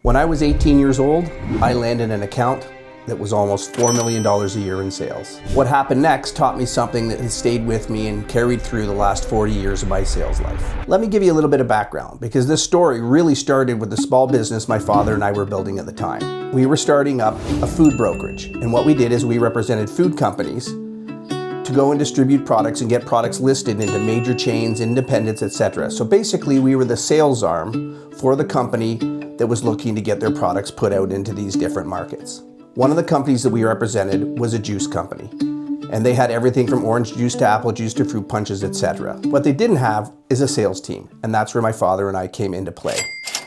When I was 18 years old, I landed an account that was almost $4 million a year in sales. What happened next taught me something that has stayed with me and carried through the last 40 years of my sales life. Let me give you a little bit of background, because this story really started with the small business my father and I were building at the time. We were starting up a food brokerage, and what we did is we represented food companies to go and distribute products and get products listed into major chains, independents, etc. So basically we were the sales arm for the company that was looking to get their products put out into these different markets. One of the companies that we represented was a juice company, and they had everything from orange juice to apple juice to fruit punches, etc. What they didn't have is a sales team, and that's where my father and I came into play.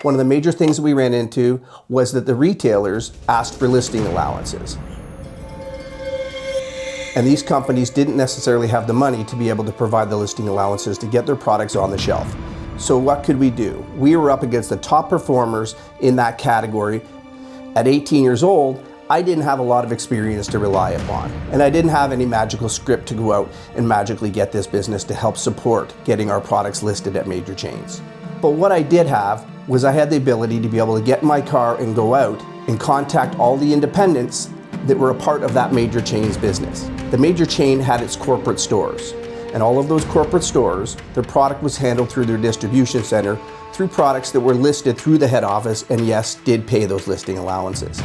One of the major things that we ran into was that the retailers asked for listing allowances. And these companies didn't necessarily have the money to be able to provide the listing allowances to get their products on the shelf. So what could we do? We were up against the top performers in that category. At 18 years old, I didn't have a lot of experience to rely upon, and I didn't have any magical script to go out and magically get this business to help support getting our products listed at major chains. But what I did have was I had the ability to be able to get in my car and go out and contact all the independents that were a part of that major chain's business. The major chain had its corporate stores, and all of those corporate stores, their product was handled through their distribution center through products that were listed through the head office, and yes, did pay those listing allowances.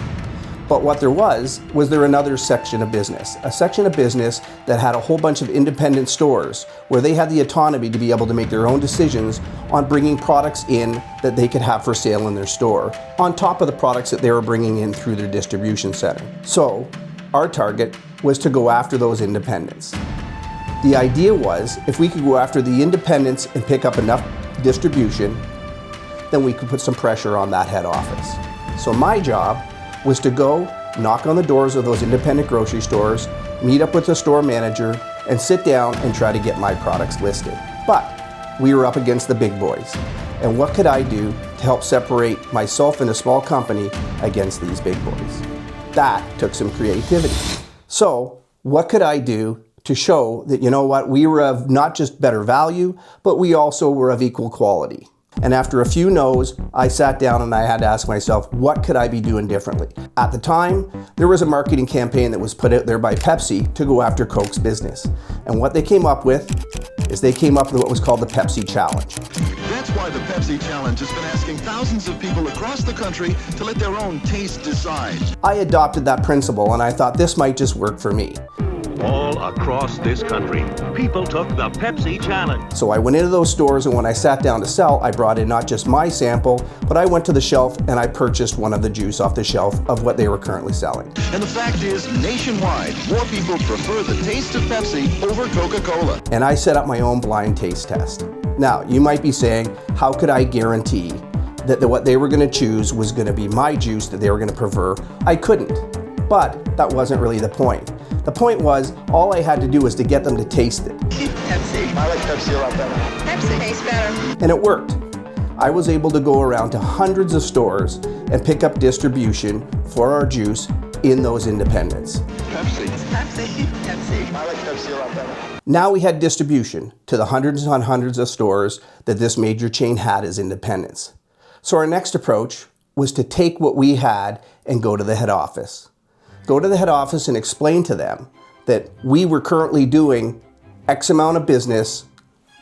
But what there was there another section of business, a section of business that had a whole bunch of independent stores where they had the autonomy to be able to make their own decisions on bringing products in that they could have for sale in their store, on top of the products that they were bringing in through their distribution center. So our target was to go after those independents. The idea was, if we could go after the independents and pick up enough distribution, then we could put some pressure on that head office. So my job was to go knock on the doors of those independent grocery stores, meet up with the store manager, and sit down and try to get my products listed. But we were up against the big boys. And what could I do to help separate myself and a small company against these big boys? That took some creativity. So what could I do to show that, you know what, we were of not just better value, but we also were of equal quality? And after a few no's, I sat down and I had to ask myself, what could I be doing differently? At the time, there was a marketing campaign that was put out there by Pepsi to go after Coke's business. And what they came up with is they came up with what was called the Pepsi Challenge. That's why the Pepsi Challenge has been asking thousands of people across the country to let their own taste decide. I adopted that principle and I thought this might just work for me. All across this country, people took the Pepsi Challenge. So I went into those stores, and when I sat down to sell, I brought in not just my sample, but I went to the shelf and I purchased one of the juice off the shelf of what they were currently selling. And the fact is, nationwide, more people prefer the taste of Pepsi over Coca-Cola. And I set up my own blind taste test. Now, you might be saying, how could I guarantee that what they were going to choose was going to be my juice that they were going to prefer? I couldn't, but that wasn't really the point. The point was, all I had to do was to get them to taste it. Pepsi. I like Pepsi a lot better. Pepsi tastes better. And it worked. I was able to go around to hundreds of stores and pick up distribution for our juice in those independents. Pepsi. It's Pepsi. Pepsi. I like Pepsi a lot better. Now we had distribution to the hundreds and hundreds of stores that this major chain had as independents. So our next approach was to take what we had and go to the head office. Go to the head office and explain to them that we were currently doing X amount of business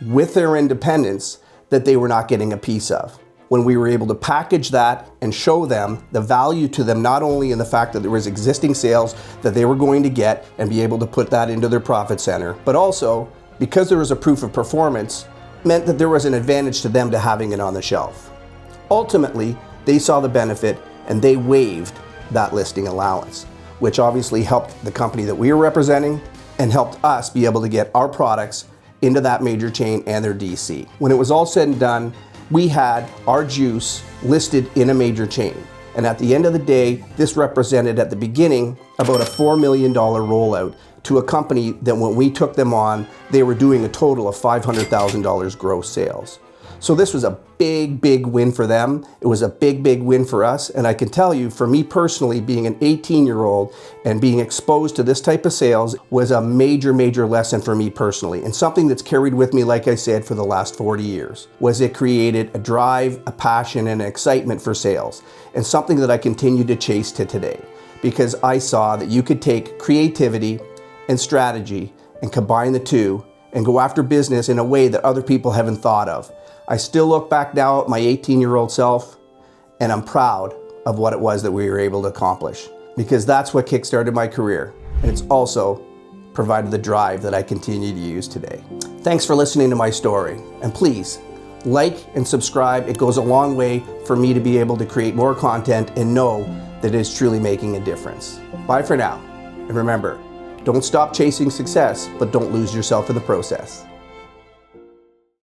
with their independents that they were not getting a piece of. When we were able to package that and show them the value to them, not only in the fact that there was existing sales that they were going to get and be able to put that into their profit center, but also because there was a proof of performance, meant that there was an advantage to them to having it on the shelf. Ultimately, they saw the benefit and they waived that listing allowance, which obviously helped the company that we were representing and helped us be able to get our products into that major chain and their DC. When it was all said and done, we had our juice listed in a major chain. And at the end of the day, this represented at the beginning about a $4 million rollout to a company that when we took them on, they were doing a total of $500,000 gross sales. So this was a big win for them. It was a big win for us. And I can tell you, for me personally, being an 18-year-old and being exposed to this type of sales was a major lesson for me personally. And something that's carried with me, like I said, for the last 40 years, was it created a drive, a passion, and an excitement for sales. And something that I continue to chase to today, because I saw that you could take creativity and strategy and combine the two and go after business in a way that other people haven't thought of. I still look back now at my 18-year-old self, and I'm proud of what it was that we were able to accomplish, because that's what kickstarted my career, and it's also provided the drive that I continue to use today. Thanks for listening to my story, and please like and subscribe. It goes a long way for me to be able to create more content and know that it is truly making a difference. Bye for now, and remember, don't stop chasing success, but don't lose yourself in the process.